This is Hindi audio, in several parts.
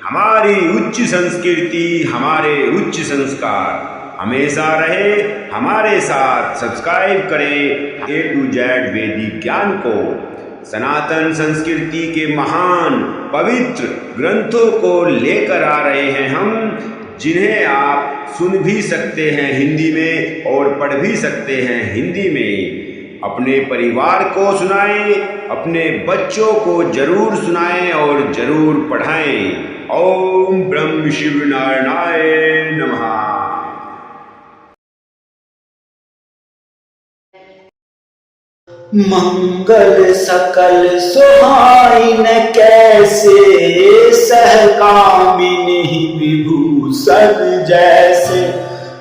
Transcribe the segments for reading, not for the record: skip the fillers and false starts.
हमारी उच्च संस्कृति, हमारे उच्च संस्कार हमेशा रहे हमारे साथ। सब्सक्राइब करें A to Z वैदिक ज्ञान को। सनातन संस्कृति के महान पवित्र ग्रंथों को लेकर आ रहे हैं हम, जिन्हें आप सुन भी सकते हैं हिंदी में और पढ़ भी सकते हैं हिंदी में। अपने परिवार को सुनाएं, अपने बच्चों को जरूर सुनाएं और जरूर पढ़ाएं। ओम ब्रह्म शिव नारायणाय नमः। मंगल सकल सुहाइन कैसे, सहकामिनी विभूषण जैसे।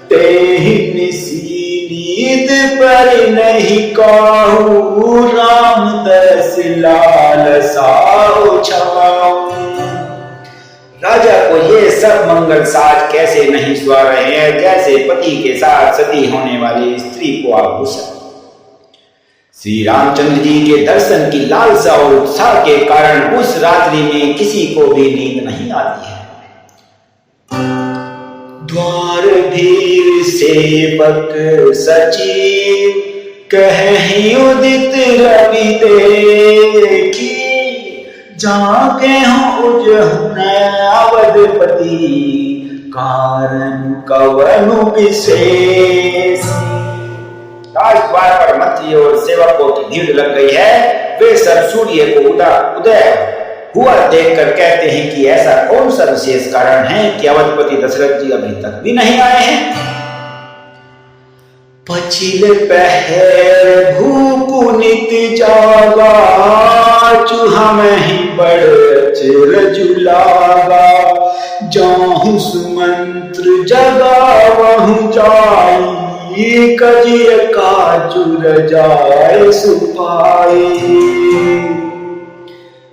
तेहि निसी नींद पर नहीं काहू, राम दस लाल साओ छाऊ। राजा को ये सब मंगल साज कैसे नहीं सुहा रहे हैं, जैसे पति के साथ सती होने वाली स्त्री को आभूषण। श्री रामचंद्र जी के दर्शन की लालसा और उत्साह के कारण उस रात्रि में किसी को भी नींद नहीं आती है। द्वार भीर सेवक सचिव, कहीं उदित रवि देखी। जागे हो उजहुन अवधपति, कारण कवनु विशेष। राजद्वार पर मंत्री और सेवकों की भीड़ लग गई है। वे सब सूर्य को उदय हुआ देखकर कहते हैं कि ऐसा कौन सा विशेष कारण है कि अवधपति दशरथ जी अभी तक भी नहीं आए हैं। पछिल पहर भूप नित जागा, चूहा में ही बड़ चिर जुलागा। जाहु सुमंत्र जगा वहु जाई, कजिय काजुर जाए सुपाई।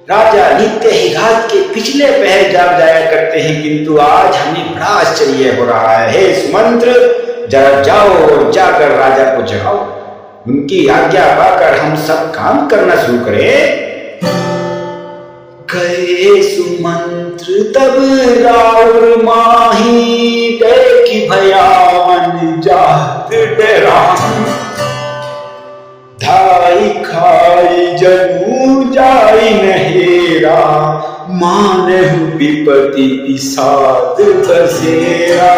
राजा नित्य ही रात के पिछले पहर जाग जाया करते हैं, किंतु आज हमें बड़ा आश्चर्य हो रहा है। हे सुमंत्र, जरा जाओ और जाकर राजा को जगाओ। उनकी आज्ञा पाकर हम सब काम करना शुरू करें। गए सुमंत्र तब राउर माही, देखी भयावन जात डराही। धाई खाई जनु जाई नहेरा, मानहु विपति पिसाद बसेरा।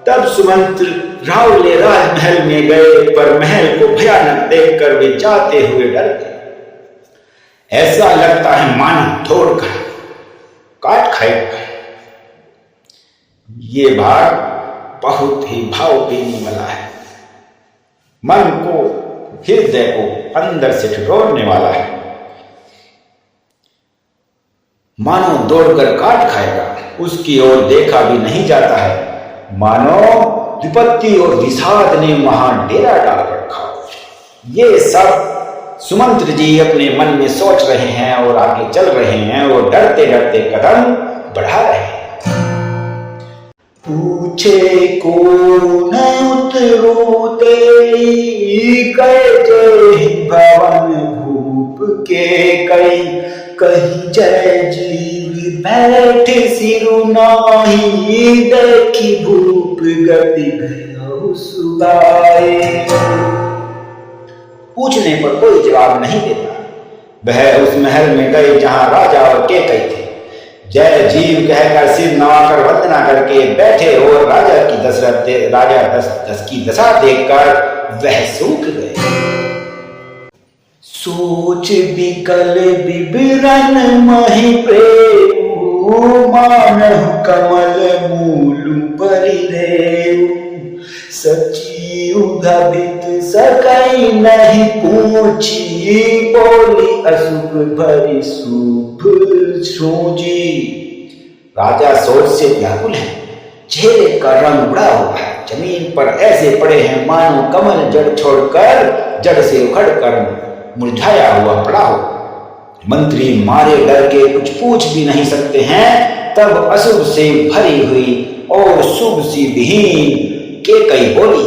तब सुमंत्र रावले राजमहल में गए, पर महल को भयानक देखकर वे जाते हुए डर गए। ऐसा लगता है मानो तोड़कर काट खाएगा। ये भाग बहुत ही भाव पीने वाला है, मन को, हृदय को अंदर से ठिठुरने वाला है। मानो दौड़कर काट खाएगा, उसकी ओर देखा भी नहीं जाता है। मानो विपत्ति और विषाद ने वहां डेरा डाल रखा। ये सब सुमंत्र जी अपने मन में सोच रहे हैं और आगे चल रहे हैं और डरते डरते कदम बढ़ा रहे हैं। पूछे को न उतरोते, कहे भवन भूप के कई। कही जय जीव बैठ सिरु नाही, देखी भूप गति गयो सुगाए। पूछने पर कोई जवाब नहीं देता। वह उस महल में गए जहां राजा और केकई थे। जय जीव कहकर सिर नवाकर वंदना करके बैठे और राजा की दशा देखकर वह सूख गए। सोच विकल विवरण महि प्रेम, मानहु कमल मूल परिदेव। सचिव घबित सकई नहीं पूछी, बोली अशुभ भरी शुभ सूझी। राजा सोच से व्याकुल है, चेहरे का रंग उड़ा हुआ है, जमीन पर ऐसे पड़े हैं मानो कमल जड़ छोड़कर जड़ से उखड़कर मुरझाया हुआ पड़ा हो। मंत्री मारे डर के कुछ पूछ भी नहीं सकते हैं। तब अशुभ से भरी हुई और शुभ सी विहीन केकई बोली,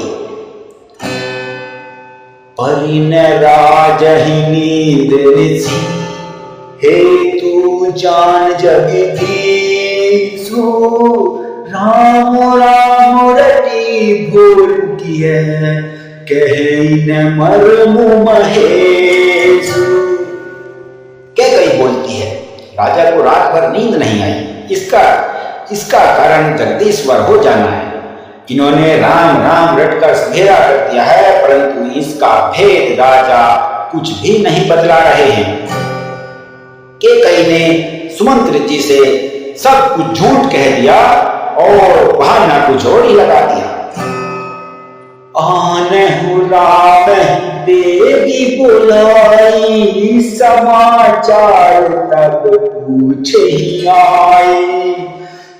परिन राजहि नींद ऋषि, हे तू जान जग दी। सो राम राम रटी भोल की है कहे न मरमु महेशु। कैकई बोलती है, राजा को रात भर नींद नहीं आई, इसका कारण जगदीश्वर हो जाना है। इन्होंने राम राम रटकर सधेरा कर दिया है, परंतु इसका भेद राजा कुछ भी नहीं बतला रहे हैं। कैकई ने सुमंत्र जी से सब कुछ झूठ कह दिया और बहाना कुछ और ही लगा दिया। आनहु राम देवी बुलाई, समाचार तब पूछे ही आए।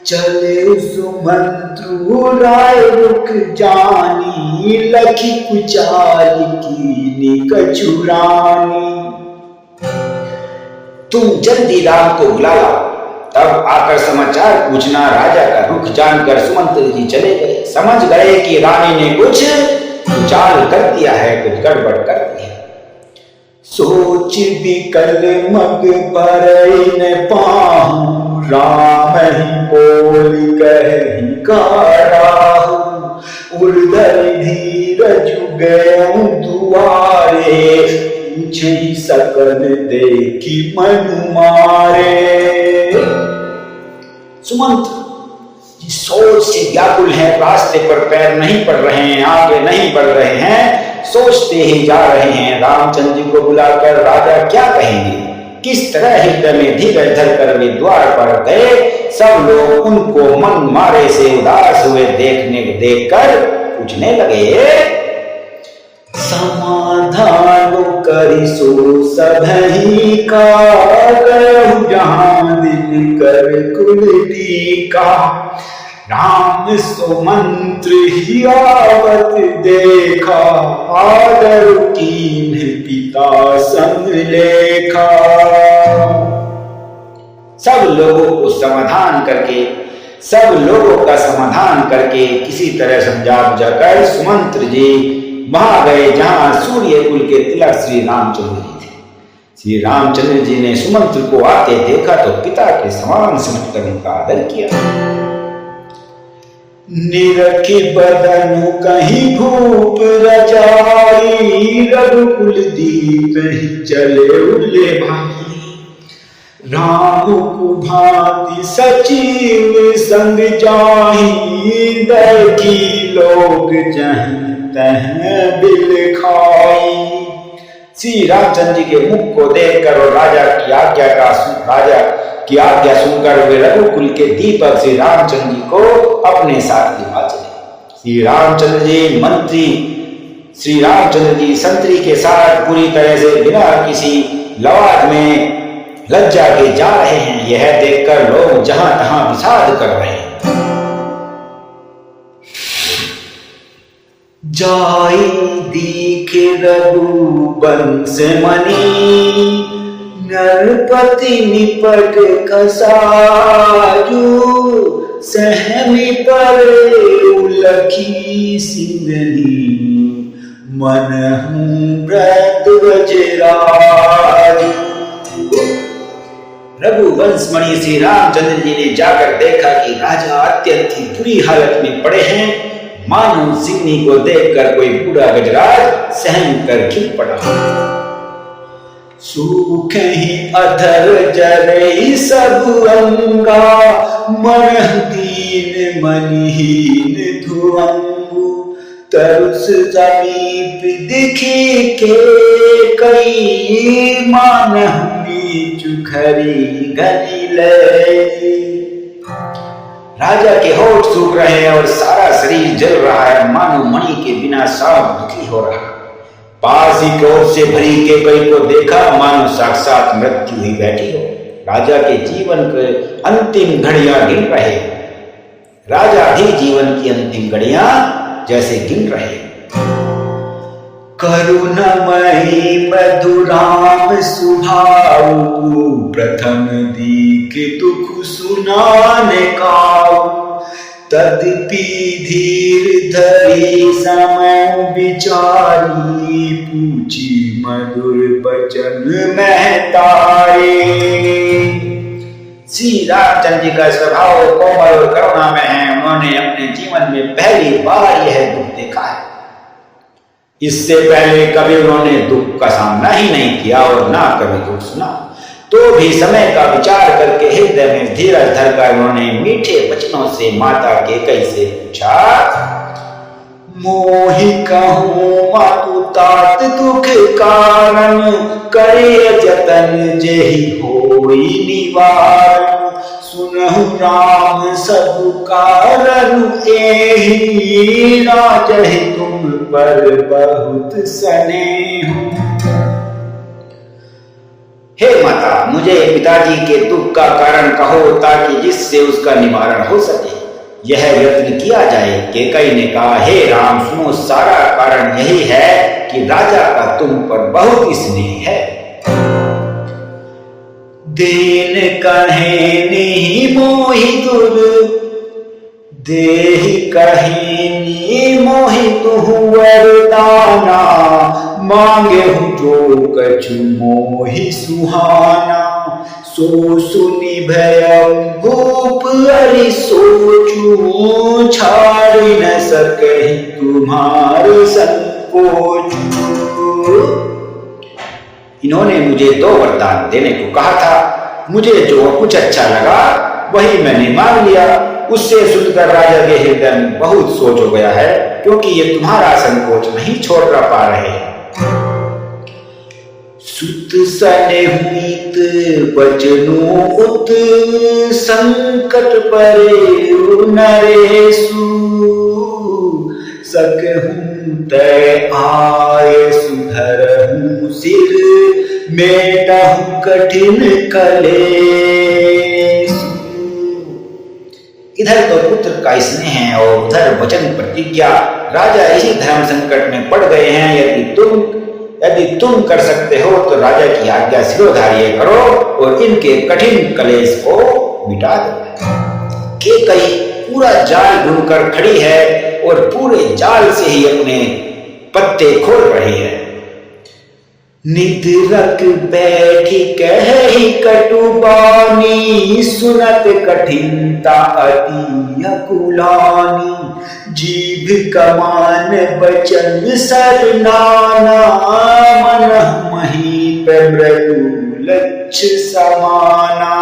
चले सुमंत्रु राय रुक जानी, लखी कुचाल की कचुरानी। तुम जल्दी राम को बुला लाओ। तब आकर समाचार पूछना राजा का रुख जानकर सुमंत्र जी चले गए। समझ गए कि रानी ने कुछ चाल कर दिया है, कुछ गड़बड़ कर दी है। सोच विकल मग पर पाहु, राम ही बोल कही काढ़ाहु। उर्धर धीरज गयऊं दुआरे, पूछे सकल देखी मन मारे। सुमंत्र जी सोच से व्याकुल हैं, रास्ते पर पैर नहीं पड़ रहे हैं, आगे नहीं बढ़ रहे हैं, सोचते ही जा रहे हैं। रामचंद्र जी को बुलाकर राजा क्या कहेंगे, किस तरह हृदय में धीरज धरकर वे द्वार पर गए। सब लोग उनको मन मारे से उदास हुए देखकर पूछने लगे, समाधान करी सो सबही का, कहु जहां दिल कर कुल का। राम सुमंत्र ही आवत देखा, आदर कीन पिता संग लेखा। सब लोगों का समाधान करके किसी तरह समझा बुझाकर सुमंत्र जी वहां गए जहां सूर्य कुल के तिलक श्री रामचंद्र जी थे। श्री रामचंद्र जी ने सुमंत्र को आते देखा तो पिता के समान समझकर उनका आदर किया। निरखी बदनु कहीं भूप रचाई, रघुकुल दीप ही चले उल्ले भाई। राम को भांति सचिव संग जाही, देखी लोग जहीं तह बिल खाई। श्री रामचंद्र जी के मुख को देखकर और राजा की आज्ञा सुनकर वे रघुकुल के दीपक श्री रामचंद्र जी को अपने साथ लिवा चले। श्री रामचंद्र जी संतरी के साथ पूरी तरह से बिना किसी लवाद में लज्जा के जा रहे हैं। यह देखकर लोग जहां तहां विषाद कर रहे हैं। जाई दीखे रघुवंश मणि, नरपति निपट खसाजू। सहमी पर उलखी सिंगनी, मन व्रत वज्राजू। रघुवंश मणि श्री रामचंद्र जी ने जाकर देखा कि राजा अत्यंत ही बुरी हालत में पड़े हैं। मानो सिंहनी को देखकर कोई बूढ़ा गजराज सहम कर गिर पड़ा। सूख ही अधर जरे सब अंगा, मरह दीन मनिहीन धुअंगु। तरुस समीप दिखी के कई, मानह चुखरी घनी लई। राजा के होठ सूख रहे हैं और सारा शरीर जल रहा है, मानो मणि के बिना साफ दुखी हो रहा। पास ही क्रोध से भरी कैकई को देखा, मानो साक्षात मृत्यु ही बैठी हो। राजा के जीवन के अंतिम घड़ियां गिन रहे। राजा भी जीवन की अंतिम घड़ियां जैसे गिन रहे। करुणमयी मधुराम सुभाऊ, प्रथम दीख दुख सुनाने काऊ। तदपि धीर धरी समय विचारी, पूछी मधुर बचन महतारे। श्री रामचंद्र जी का स्वभाव कोमल और करुणामय है। उन्होंने अपने जीवन में पहली बार यह दुख देखा है। इससे पहले कभी उन्होंने दुख का सामना ही नहीं किया और ना कभी दुख सुना। तो भी समय का विचार करके हृदय में धीरज धरकर उन्होंने मीठे वचनों से माता कैकेयी से पूछा, मोहि कहूँ मातु तात दुख कारण, करे जतन जेहि होई निवारण। सुनहु राम सब कारण एहि, राजहि तुम पर बहुत स्नेह। हे माता, मुझे पिताजी के दुख का कारण कहो ताकि जिससे उसका निवारण हो सके। यह यत्न किया जाए। कैकेयी ने कहा, हे राम सुनो, सारा कारण यही है कि राजा का तुम पर बहुत स्नेह है। देन कहेनी मोहि दुर, देहि कहेनी मोहि तुहु वरदाना, मांगे जो कछु मोहि सुहाना। सो सुनि भयउ भूप हरि सोचू, छाड़ न सकहि तुम्हारे संकोच। इन्होंने मुझे 2 वरदान देने को कहा था। मुझे जो कुछ अच्छा लगा वही मैंने मांग लिया। उससे सुनकर राजा के हृदय में बहुत सोच हो गया है, क्योंकि ये तुम्हारा संकोच नहीं छोड़ पा रहे हैं। सुत सनेहित बचनु उत, संकट परे नरेषु। सकहु तय आय सुधरहु सिर, मेटहु कठिन कलेश। इधर तो पुत्र का स्नेह है और उधर वचन प्रतिज्ञा। राजा इसी धर्म संकट में पड़ गए हैं। यदि तुम कर सकते हो तो राजा की आज्ञा सिरोधार्य करो और इनके कठिन कलेश को मिटा दो। कैकेयी पूरा जाल बुनकर खड़ी है और पूरे जाल से ही अपने पत्ते खोल रही है। निद्रक बैठी कहि कटु बानी, सुनत कठिनता अति अकुलानी। जीभ कमान बचन सरनाना, मन मही पे मृदु लक्ष समाना।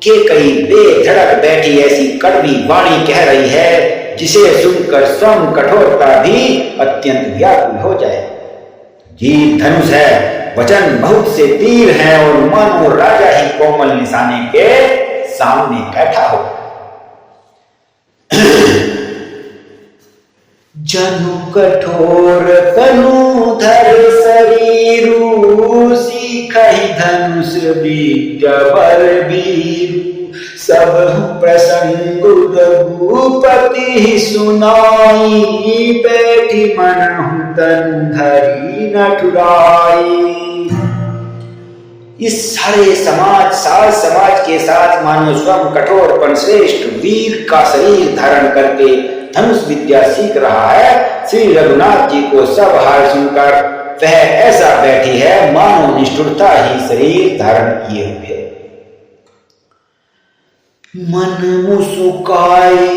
कैकेयी बेधड़क बैठी ऐसी कड़वी वाणी कह रही है जिसे सुनकर स्वयं कठोरता भी अत्यंत व्याकुल हो जाए। जीभ धनुष है, वचन बहुत से तीर हैं और मानो राजा ही कोमल निशाने के सामने बैठा हो। जनु कठोर तनु धर शरीरु, सीखहि धनुष विद्या बलबीरु। सब प्रसंग रघुपति सुनाई, बैठी मनहु तनु धरि नटुराई। इस सारे समाज के साथ मानो स्वयं कठोरपन श्रेष्ठ वीर का शरीर धारण करके धनुष विद्या सीख रहा है। श्री रघुनाथ जी को सब हाल सुनकर वह ऐसा बैठी है मानो निष्ठुरता ही शरीर धारण किए हुए। मन मुसुकाई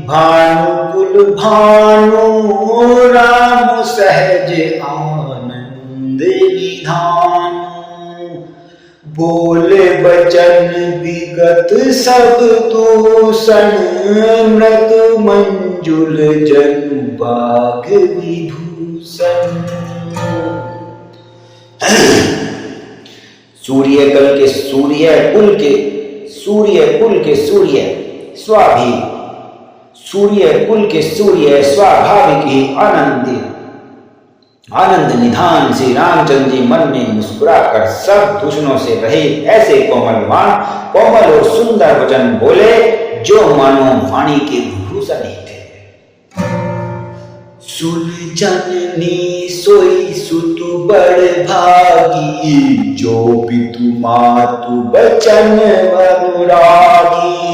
भानुकुल भानु, राम सहज आनंद निधान। बोले बचन विगत सब दूषण, मृदु मंजुल जनु बाग विभूषण। सूर्य कुल के सूर्य स्वाभाविक ही आनंद निधान श्री रामचंद्र जी मन में मुस्कुराकर सब दूषणों से रहित ऐसे कोमल और सुंदर वचन बोले जो मानो वाणी के विभूषण ही थे। सुन जननी सोई सुतु बड़ भागी, जो पितु मातु बचन अनुरागी।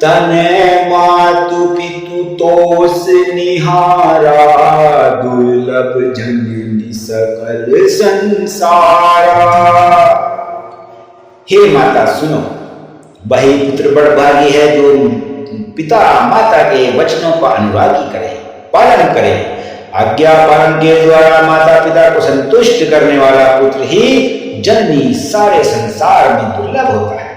तने मातु पितु तोष निहारा, दुर्लभ जननी सकल संसारा। हे माता सुनो, वही पुत्र बड़भागी है जो पिता माता के वचनों का अनुरागी करे, पालन करे। आज्ञा पालन के द्वारा माता पिता को संतुष्ट करने वाला पुत्र ही जननी सारे संसार में दुर्लभ होता है।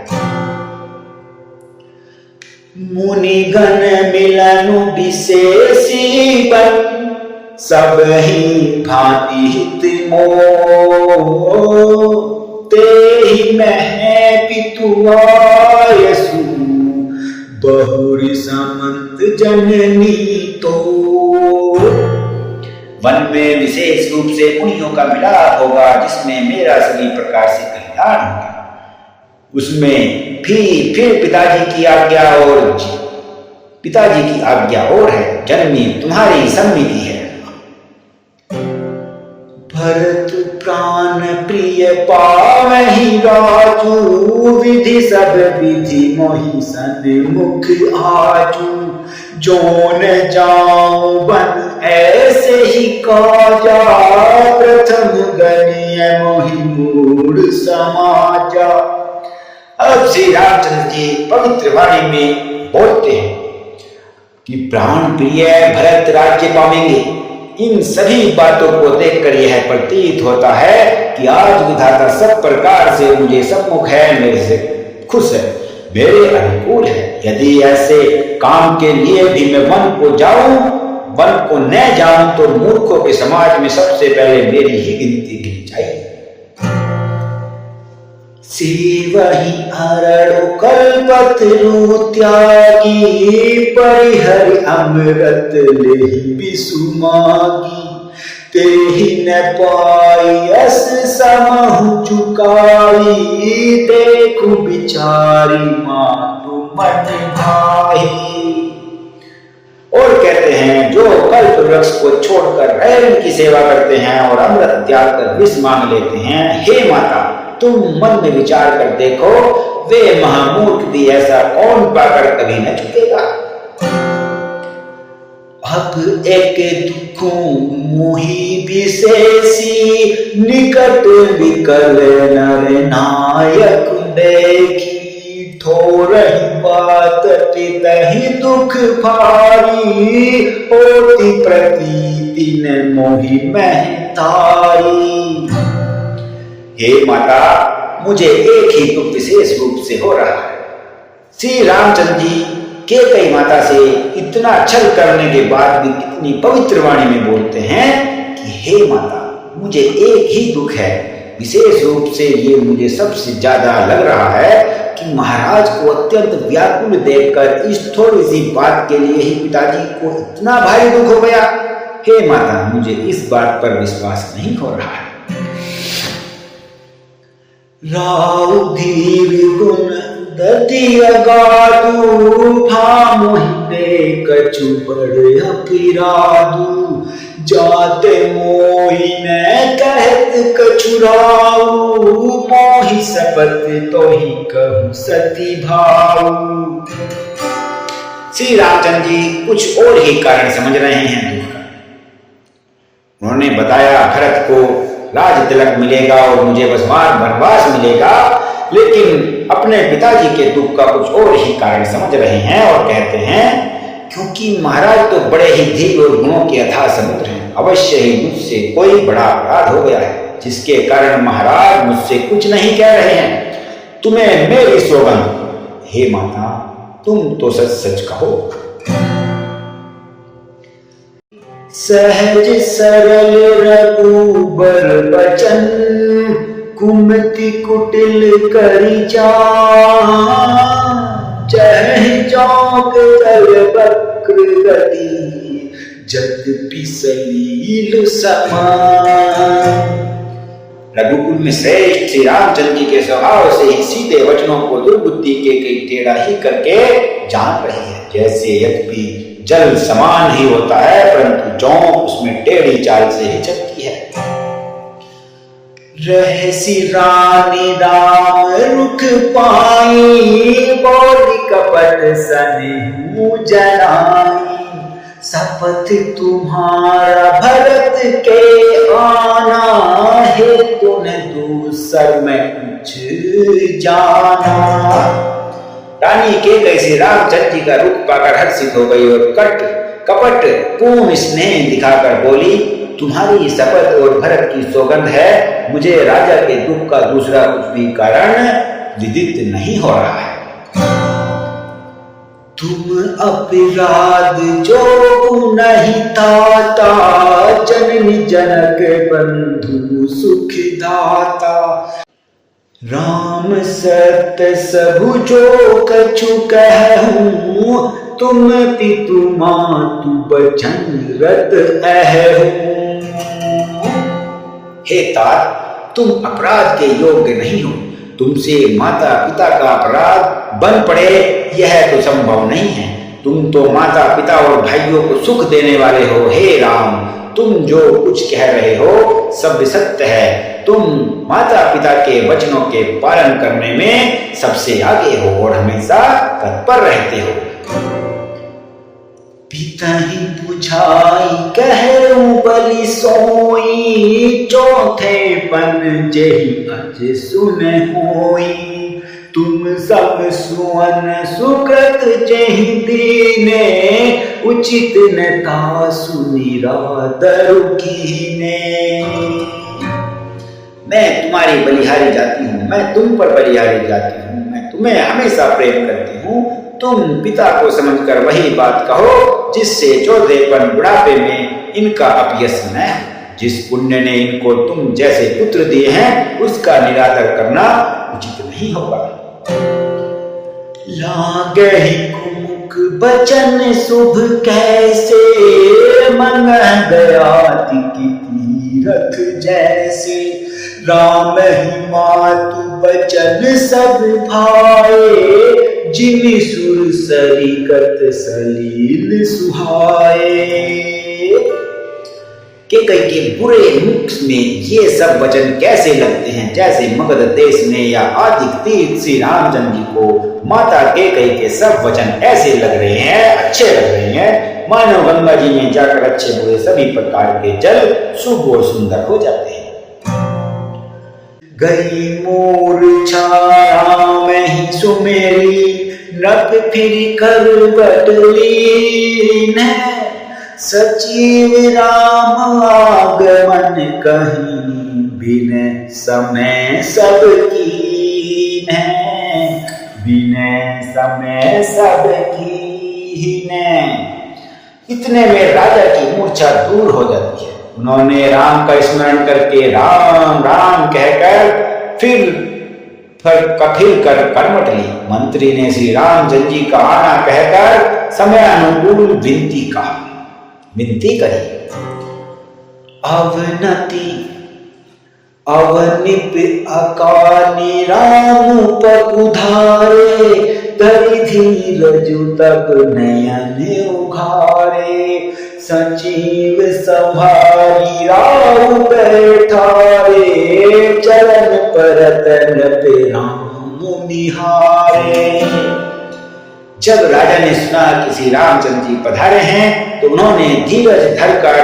मुनिगण मिलन विशेषी बन, सब ही भांति हित मोह, ते ही मह पितुआयसु, बहुरी समंत जननी तो। वन में विशेष रूप से मुनियों का मिलाप होगा, जिसमें मेरा सभी प्रकार से कल्याण होगा। उसमें फिर पिताजी की आज्ञा और है, जननी तुम्हारी सम्मति है। भरत प्राण प्रिय पावहि राजू, विधि सब विधि मोहि सन्मुख आजू। जोन जाऊं बन ऐसे ही काजा, प्रथम गणिय मोहि मूढ़ समाजा। अब श्री रामचंद्र जी पवित्र वाणी में बोलते हैं कि प्राण प्रिय भरत राज्य पावेंगे। इन सभी बातों को देखकर यह प्रतीत होता है कि आज विधाता सब प्रकार से मुझे सम्मुख है, मेरे से खुश है, मेरे अनुकूल है। यदि ऐसे काम के लिए भी मैं वन को न जाऊं तो मूर्खों के समाज में सबसे पहले मेरी ही गिनती गिनी जाएगी। सेवहि अरड़ु कल्पतरु त्यागी, परिहरि अमृत लेहि बिसुमागी। तेहि न पाई अस समहु चुकाई, देखु बिचारी मातु मन भाई। और कहते हैं, जो कल्प वृक्ष को छोड़कर रैन की सेवा करते हैं और अमृत त्याग कर विष मांग लेते हैं, हे माता तुम मन में विचार कर देखो, वे महामूर्ख भी ऐसा कौन पाकर कभी न चुकेगा। अब एक दुखों मोहि विशेषी, निकट विकल नर नायक देखी। थोरही बात तितहि दुख भारी, होती प्रतीति न मोहि महतारी। हे माता, मुझे एक ही दुख विशेष रूप से हो रहा है। श्री रामचंद्र जी कैकेयी माता से इतना छल करने के बाद भी कितनी पवित्र वाणी में बोलते हैं कि हे माता, मुझे एक ही दुख है। विशेष रूप से ये मुझे सबसे ज्यादा लग रहा है कि महाराज को अत्यंत व्याकुल देखकर इस थोड़ी सी बात के लिए ही पिताजी को इतना भारी दुख हो गया। हे माता, मुझे इस बात पर विश्वास नहीं हो रहा है। राउ धीर गुण दति अगाधु, भामुहि कछु बड़ अपिराधु। जाते मोहि न कहत कछु राउ, मोहि सपत तोहि कहूं सती भाऊ। श्री रामचंद्र जी कुछ और ही कारण समझ रहे हैं दुख का। उन्होंने बताया भरत को राज तिलक मिलेगा और मुझे वनवास मिलेगा, लेकिन अपने पिताजी के दुख का कुछ और ही कारण समझ रहे हैं और कहते हैं, क्योंकि महाराज तो बड़े ही धीर और गुणों के अथाह समुद्र हैं। अवश्य ही मुझसे कोई बड़ा अपराध हो गया है, जिसके कारण महाराज मुझसे कुछ नहीं कह रहे हैं। तुम्हें मेरी सौगंध, हे माता, तुम तो सच सच कहो। सहज सरल रघुबर बचन, कुमति कुटिल करि जान। चह चौक जल वक्र गति, यद्यपि सलील समान। रघुकुल में श्रेष्ठ श्री रामचंद्र जी के स्वभाव से ही सीधे वचनों को दुर्बुद्धि के कई टेढ़ा ही करके जान रही है। जैसे यद्यपि जल समान ही होता है, परंतु चौक उसमें टेढ़ी चाल से ही चलती है। रहसी रानी राम रुख पाई, बोली कपट सनेहु जनाई। शपथ तुम्हारा भरत के आना है, तूने दूसर में कुछ जाना। रानी केकई से रामचंद्र जी का रूप पाकर हर्षित हो गई और कपट पूर्ण स्नेह दिखाकर बोली, तुम्हारी शपथ और भरत की सौगंध है, मुझे राजा के दुख का दूसरा कुछ भी कारण विदित नहीं हो रहा है। तुम अपराध जो नहीं ताता, जननी जनक बंधु सुख दाता। राम सत्य सबु जो कछु कहूँ, तुम पितु मातु बचन रत अहूँ। हे तात, तुम अपराध के योग्य नहीं हो, तुमसे माता पिता का अपराध बन पड़े यह तो संभव नहीं है। तुम तो माता पिता और भाइयों को सुख देने वाले हो। हे राम, तुम जो कुछ कह रहे हो सब सत्य है। तुम माता पिता के वचनों के पालन करने में सबसे आगे हो और हमेशा तत्पर रहते हो। पिता ही बुझाई कहूं बलि सोई, चौथे पन जेहि अज सुन होई। तुम सब सुवन सुकृत जेहि दीने, उचित नता सुनिरादरु कीने। मैं तुम्हारी बलिहारी जाती हूँ, मैं तुम पर बलिहारी जाती हूँ, मैं तुम्हें हमेशा प्रेम करती हूँ। तुम पिता को समझकर वही बात कहो जिससे चौधेपन बुढ़ापे में इनका अपयश न हो। जिस पुण्य ने इनको तुम जैसे पुत्र दिए हैं उसका निरादर करना उचित नहीं होगा। लागहि कुमुख बचन शुभ कैसे, मन दयाति की तीरथ जैसे। राम ही मातु बचन सब भाए, जिमि सुर सरिकत सलील सुहाए। केकई के बुरे मुख में ये सब वचन कैसे लगते हैं, जैसे मगध देश में या आदिक तीर्थ श्री रामचंद्र जी को माता केकई के सब वचन ऐसे लग रहे हैं, अच्छे लग रहे हैं, मानो गंगा जी में जाकर अच्छे बुरे सभी प्रकार के जल शुभ और सुंदर हो जाते हैं। गई मोर छाया में ही सुमेरी, नभ फिर कर बटलीन है। सचिव राम आगमन कहीं बिन समय सब कीन है, बिन समय सब कीन है। इतने में राजा की मूर्छा दूर हो जाती है। उन्होंने राम का स्मरण करके राम राम कहकर फिर कर कर्मठ ली। मंत्री ने श्री रामचंद्र जी का आना कहकर समय अनुकूल विनती करी। अवनिप अकाली राम पकुधारे, धरि धीरजु तब नयन उघारे। सचिव संहारी राहु बैठारे, चरण परतन पे राम निहारे। जब राजा ने सुना कि श्री रामचंद्र जी पधारे हैं तो उन्होंने धीरज धरकर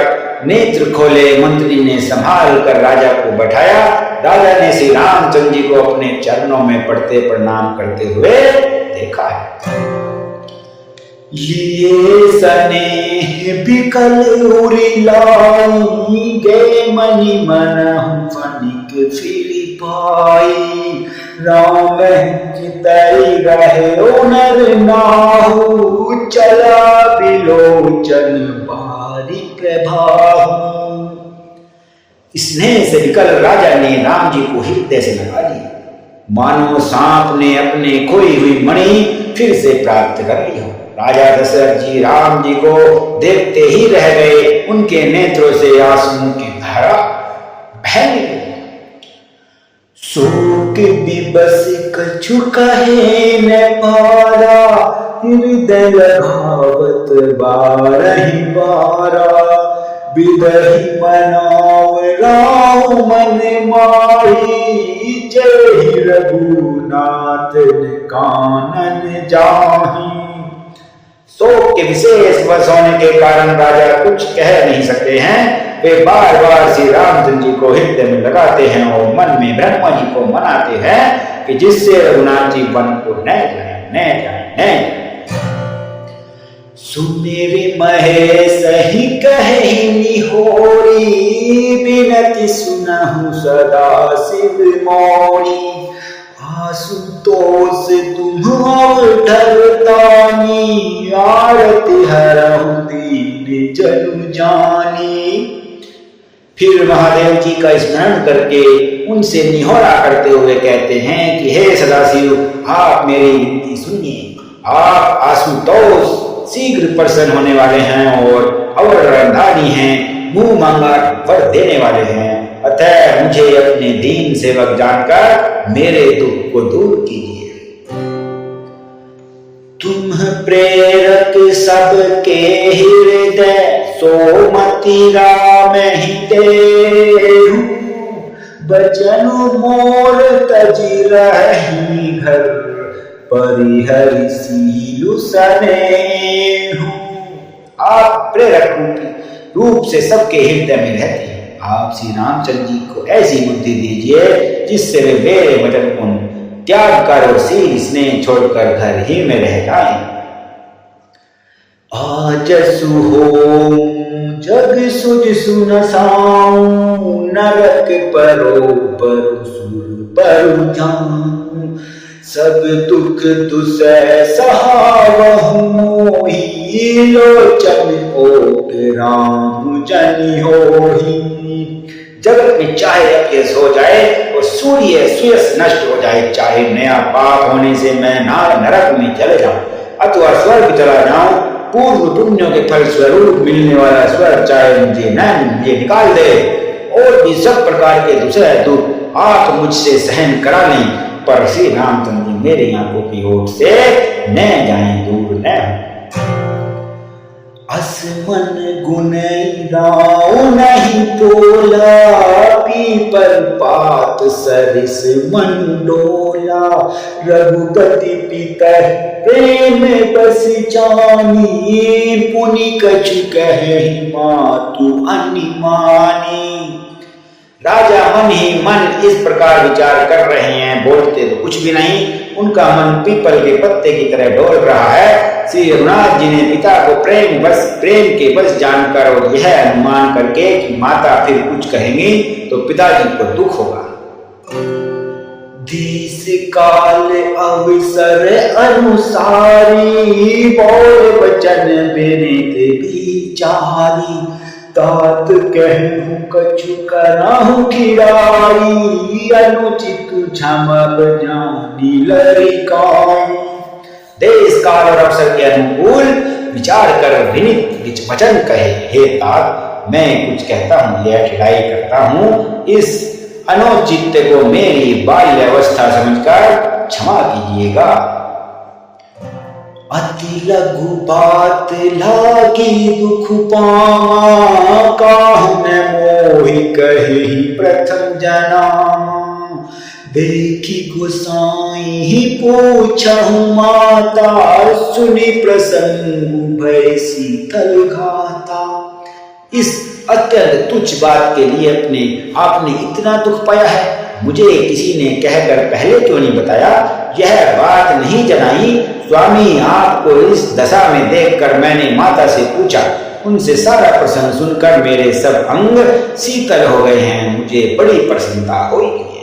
नेत्र खोले। मंत्री ने संभाल कर राजा को बैठाया। राजा ने श्री रामचंद्र जी को अपने चरणों में पड़ते प्रणाम करते हुए देखा है। लिए स्नेह बिकल उरिलाई, गे मनि मन फनिक फिरि पाई। राम चितई रहे नर नाहु, चला बिलोचन बारी प्रभाहु। स्नेह से विकल राजा ने राम जी को हृदय से लगा लिया, मानो सांप ने अपने खोई हुई मणि फिर से प्राप्त कर ली हो। राजा दशरथ जी राम जी को देखते ही रह गए। उनके नेत्रों से आंसुओं की धारा बह निकली। शोक विबस कछु कहे न पारा, हृदय लगावत बारहि बारा। बिदहि मनाव राम मन माही, जय रघुनाथ कानन जाही। शोक के विशेष वश होने के कारण राजा कुछ कह नहीं सकते हैं। वे बार बार श्री रामचंद्र जी को हृदय में लगाते हैं और मन में ब्रह्मा जी को मनाते हैं कि जिससे रघुनाथ जी वन को न जाए, न जाए, न जाए। सुमेरि महेश ही कहे निहोरी, बिनती सुनहु सदा शिव मोरी। आशुतोष तुम अवधरतानी, आरती हरहु दीन जनु जानी। फिर महादेव जी का स्मरण करके उनसे निहोरा करते हुए कहते हैं कि हे सदाशिव, आप मेरी विनती सुनिए। आप आशुतोष शीघ्र प्रसन्न होने वाले हैं और अवरदानी हैं, मुंह मांगा वर देने वाले हैं। अतः मुझे अपने दीन सेवक जानकर मेरे दुख को दूर कीजिए। तुम प्रेरक सबके हृदय, सोमति राम ही तेहु। बचन मोर तजी रही घर, परिहरि सीलु सनेहु। आप प्रेरक रूप से सबके हृदय में रहते हैं। आप श्री रामचंद्र जी को ऐसी बुद्धि दीजिए जिससे वे मेरे वचन को त्याग कर और शील स्नेह छोड़कर घर ही में रह जाएं। आजसु होम जग सुज सुनसाऊं, नरक परो परो सुर परो जाऊं। सब दुख तुसै सहावहु मोहि, लोचन ओट राम जनि होहि। जगत में चाहे अभ्यस हो जाए और सूर्य सुयस नष्ट हो जाए, चाहे नया पाप होने से मैं नरक में चले जाऊं अथवा स्वर्ग चला जाऊं, पूर्व पुण्यों के फल स्वरूप मिलने वाला स्वर्ग चाहे मुझे निकाल दे, और भी सब प्रकार के दूसरे दुख आप मुझसे सहन करा लें, पर श्री रामचंद्र जी मेरी आंखों की ओर से न जाएं, दूर न हो। असमन गुण राव नहीं तोला, पीपल पात सरिस मंडोला। रघुपति पिता प्रेम बस जानी, पुनि कछु कहे मातु अनिमानी। राजा मन ही मन इस प्रकार विचार कर रहे हैं, बोलते तो कुछ भी नहीं। उनका मन पीपल के पत्ते की तरह डोल रहा है। श्री रघुनाथ जी ने पिता को प्रेम के बस जानकर और यह अनुमान करके कि माता फिर कुछ कहेंगी तो पिताजी को दुख होगा। देश काल अवसर अनुसारी, बोल वचन विनित विचारी। तात कहूँ कछु कराहु खिरारी, अनुचित क्षमब जानी लरिकाई। देश काल और अवसर के अनुकूल विचार कर विनित वचन कहे, हे तात मैं कुछ कहता हूँ या खिलाई करता हूँ, इस अनुचित को मेरी बाल्य अवस्था समझकर क्षमा कीजिएगा। अति लघु बात लागी दुख पामा, काहु न मोहि कहि प्रथम जनामा। देखी गोसाई ही पूछहु माता, सुनि प्रसंग भय शीतल घाता। इस अत्यंत तुच्छ बात के लिए अपने आपने इतना दुख पाया है, मुझे किसी ने कहकर पहले क्यों नहीं बताया, यह बात नहीं जनाई। स्वामी आपको इस दशा में देखकर मैंने माता से पूछा, उनसे सारा प्रसंग सुनकर मेरे सब अंग शीतल हो गए हैं, मुझे बड़ी प्रसन्नता हुई है।